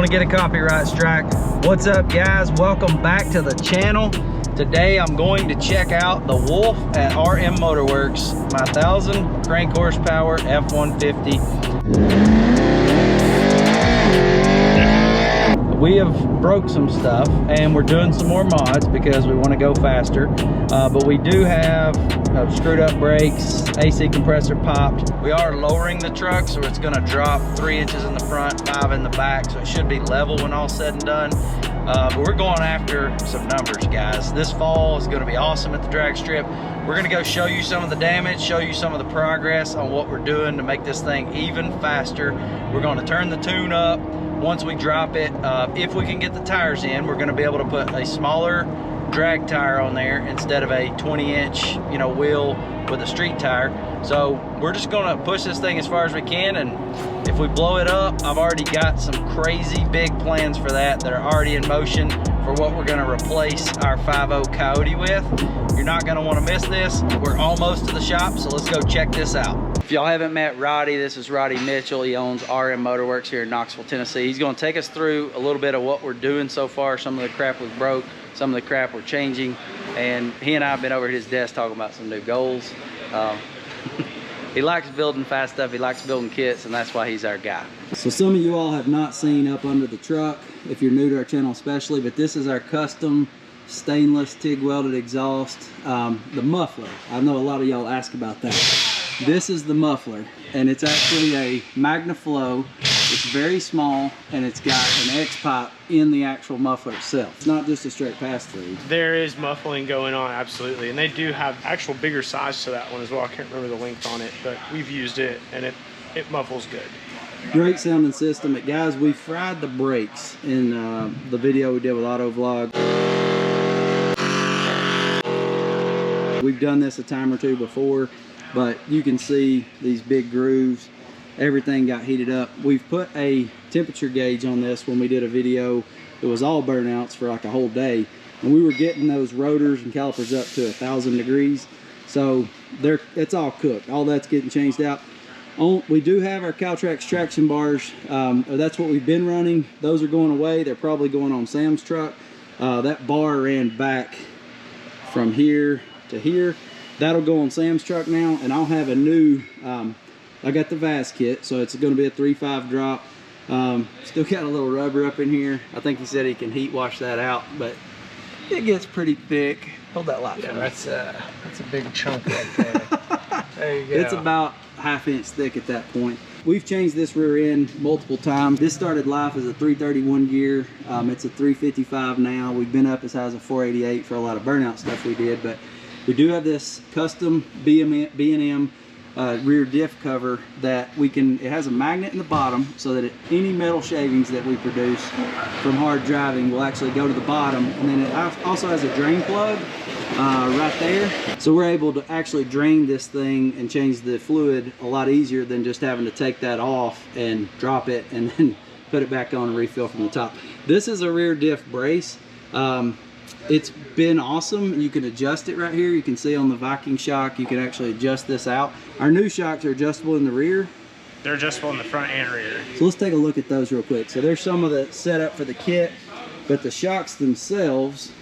want to get a copyright strike. What's up, guys? Welcome back to the channel. Today I'm going to check out the Wolf at RM Motor Werks, my 1000 crank horsepower F150. We have broke some stuff and we're doing some more mods because we want to go faster, but we do have screwed up brakes, AC compressor popped. We are lowering the truck, so it's going to drop 3 inches in the front, 5 in the back, so it should be level when all said and done. But we're going after some numbers, guys. This fall is going to be awesome at the drag strip. We're going to go show you some of the damage, show you some of the progress on what we're doing to make this thing even faster. We're going to turn the tune up. Once we drop it, if we can get the tires in, we're going to be able to put a smaller drag tire on there instead of a 20-inch, wheel with a street tire. So we're just going to push this thing as far as we can, and if we blow it up, I've already got some crazy big plans for that are already in motion for what we're going to replace our 5.0 Coyote with. You're not going to want to miss this. We're almost to the shop, so let's go check this out. If y'all haven't met Roddy, this is Roddy Mitchell. He owns RM Motor Werks here in Knoxville, Tennessee. He's going to take us through a little bit of what we're doing so far, some of the crap we broke, some of the crap we're changing, and he and I have been over at his desk talking about some new goals. He likes building fast stuff, he likes building kits, and that's why he's our guy. So some of you all have not seen up under the truck, if you're new to our channel especially, but this is our custom stainless TIG welded exhaust, the muffler. I know a lot of y'all ask about that. This is the muffler, and it's actually a MagnaFlow. It's very small, and it's got an X-pipe in the actual muffler itself. It's not just a straight pass-through. There is muffling going on, absolutely, and they do have actual bigger size to that one as well. I can't remember the length on it, but we've used it, and it muffles good. Great sounding system. But guys, we fried the brakes in the video we did with Auto Vlog. We've done this a time or two before, but you can see these big grooves. Everything got heated up. We've put a temperature gauge on this when we did a video. It was all burnouts for like a whole day, and we were getting those rotors and calipers up to 1,000 degrees. So it's all cooked. All that's getting changed out. We do have our Caltrax traction bars. That's what we've been running. Those are going away. They're probably going on Sam's truck. That bar ran back from here to here. That'll go on Sam's truck now, and I'll have a new I got the VAS kit, so it's going to be a 3.5 drop. Still got a little rubber up in here. I think he said he can heat wash that out, but it gets pretty thick. Hold that light. Yeah, that's a big chunk right there. There you go. It's about 1/2 inch thick at that point. We've changed this rear end multiple times. This started life as a 331 gear. It's a 355 now. We've been up as high as a 488 for a lot of burnout stuff we did, but we do have this custom B&M rear diff cover that it has a magnet in the bottom, so that any metal shavings that we produce from hard driving will actually go to the bottom, and then it also has a drain plug right there, so we're able to actually drain this thing and change the fluid a lot easier than just having to take that off and drop it and then put it back on and refill from the top. This is a rear diff brace. It's been awesome. You can adjust it right here. You can see on the Viking shock, you can actually adjust this out. Our new shocks are adjustable in the rear. They're adjustable in the front and rear. So let's take a look at those real quick. So there's some of the setup for the kit, but the shocks themselves,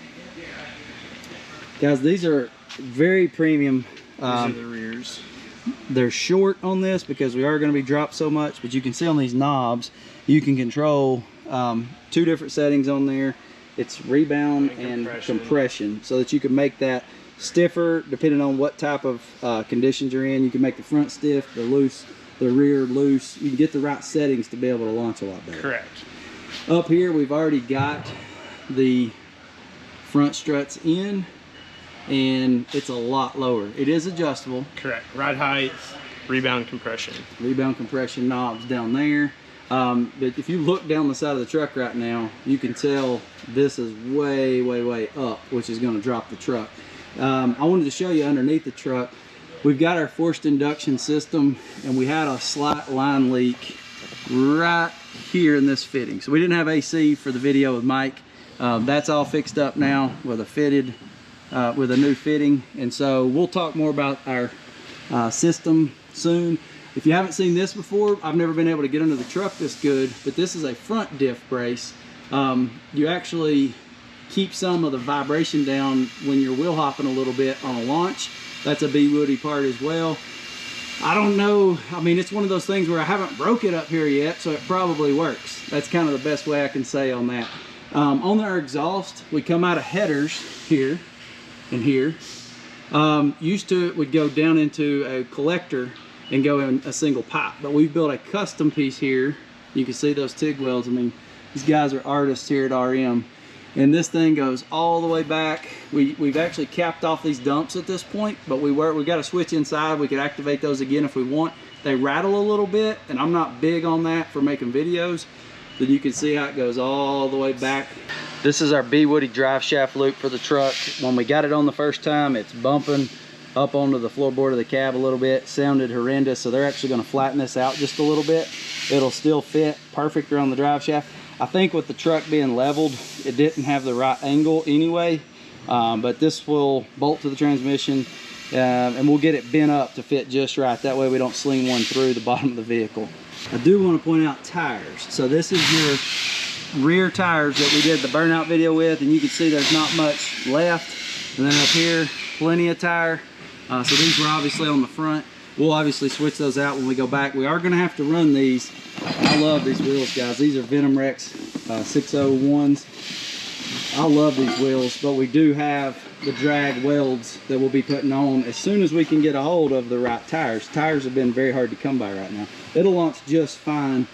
guys, these are very premium. These are the rears. They're short on this because we are going to be dropped so much, but you can see on these knobs, you can control 2 different settings on there. It's rebound and compression, so that you can make that stiffer depending on what type of conditions you're in. You can make the front stiff, the rear loose. You can get the right settings to be able to launch a lot better. Correct. Up here, we've already got the front struts in, and it's a lot lower. It is adjustable. Correct. Ride height, rebound compression. Rebound compression knobs down there. But if you look down the side of the truck right now, you can tell this is way, way, way up, which is going to drop the truck. I wanted to show you underneath the truck. We've got our forced induction system, and we had a slight line leak right here in this fitting. So we didn't have AC for the video with Mike. That's all fixed up now with a new fitting. And so we'll talk more about our system soon. If you haven't seen this before, I've never been able to get under the truck this good, but this is a front diff brace. You actually keep some of the vibration down when you're wheel hopping a little bit on a launch. That's a B-Woody part as well. I don't know, I mean, it's one of those things where I haven't broke it up here yet, so it probably works. That's kind of the best way I can say on that. On our exhaust, we come out of headers here and here. Used to, it would go down into a collector and go in a single pipe, but we've built a custom piece here. You can see those TIG welds. I mean, these guys are artists here at RM. And this thing goes all the way back. We've actually capped off these dumps at this point, but we got a switch inside. We could activate those again if we want. They rattle a little bit, and I'm not big on that for making videos. Then you can see how it goes all the way back. This is our B-Woody drive shaft loop for the truck. When we got it on the first time, it's bumping up onto the floorboard of the cab a little bit. Sounded horrendous, so they're actually going to flatten this out just a little bit. It'll still fit perfect around the drive shaft. I think with the truck being leveled, it didn't have the right angle anyway, but this will bolt to the transmission, and we'll get it bent up to fit just right. That way we don't sling one through the bottom of the vehicle. I do want to point out tires. So this is your rear tires that we did the burnout video with, and you can see there's not much left. And then up here, plenty of tire. So these were obviously on the front. We'll obviously switch those out when we go back. We are going to have to run these. I love these wheels, guys. These are Venom Rex 601s. I love these wheels, but we do have the drag welds that we'll be putting on as soon as we can get a hold of the right tires. Tires have been very hard to come by right now. It'll launch just fine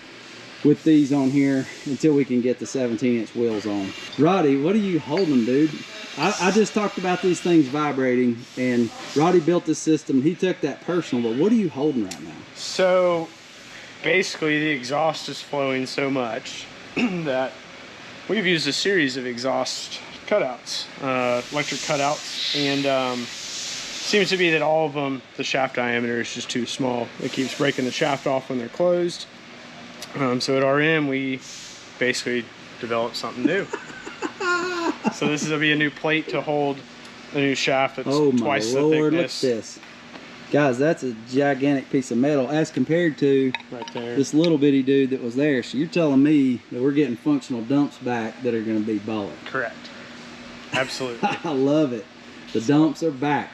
with these on here until we can get the 17-inch wheels on. Roddy, what are you holding, dude? I just talked about these things vibrating, and Roddy built this system. He took that personal, but what are you holding right now? So basically the exhaust is flowing so much that we've used a series of exhaust cutouts, electric cutouts, and seems to be that all of them, the shaft diameter is just too small. It keeps breaking the shaft off when they're closed. So at RM, we basically developed something new. So this is going to be a new plate to hold a new shaft that's twice the thickness. Look at this. Guys, that's a gigantic piece of metal as compared to right there, this little bitty dude that was there. So you're telling me that we're getting functional dumps back that are going to be baller. Correct. Absolutely. I love it. The dumps are back.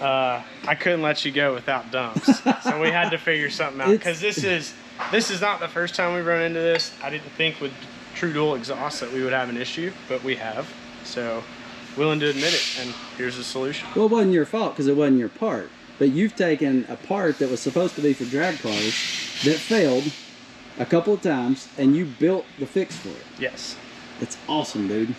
I couldn't let you go without dumps. So we had to figure something out, because this is not the first time we've run into this. I didn't think with true dual exhaust that we would have an issue, but we have. So willing to admit it, and here's the solution. Well, it wasn't your fault because it wasn't your part. But you've taken a part that was supposed to be for drag cars that failed a couple of times, and you built the fix for it. Yes. It's awesome, dude.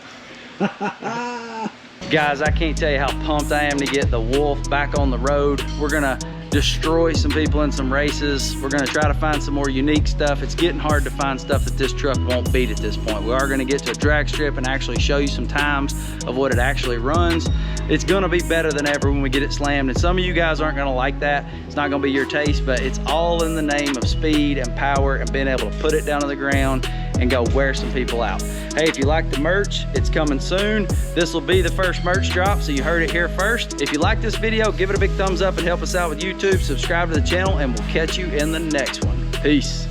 Guys, I can't tell you how pumped I am to get the Wolf back on the road. We're gonna destroy some people in some races. We're gonna try to find some more unique stuff. It's getting hard to find stuff that this truck won't beat at this point. We are gonna get to a drag strip and actually show you some times of what it actually runs. It's gonna be better than ever when we get it slammed, and some of you guys aren't gonna like that. It's not gonna be your taste, but it's all in the name of speed and power and being able to put it down to the ground and go wear some people out. Hey, if you like the merch, it's coming soon. This will be the first merch drop, so you heard it here first. If you like this video, give it a big thumbs up and help us out with YouTube. Subscribe to the channel, and we'll catch you in the next one. Peace.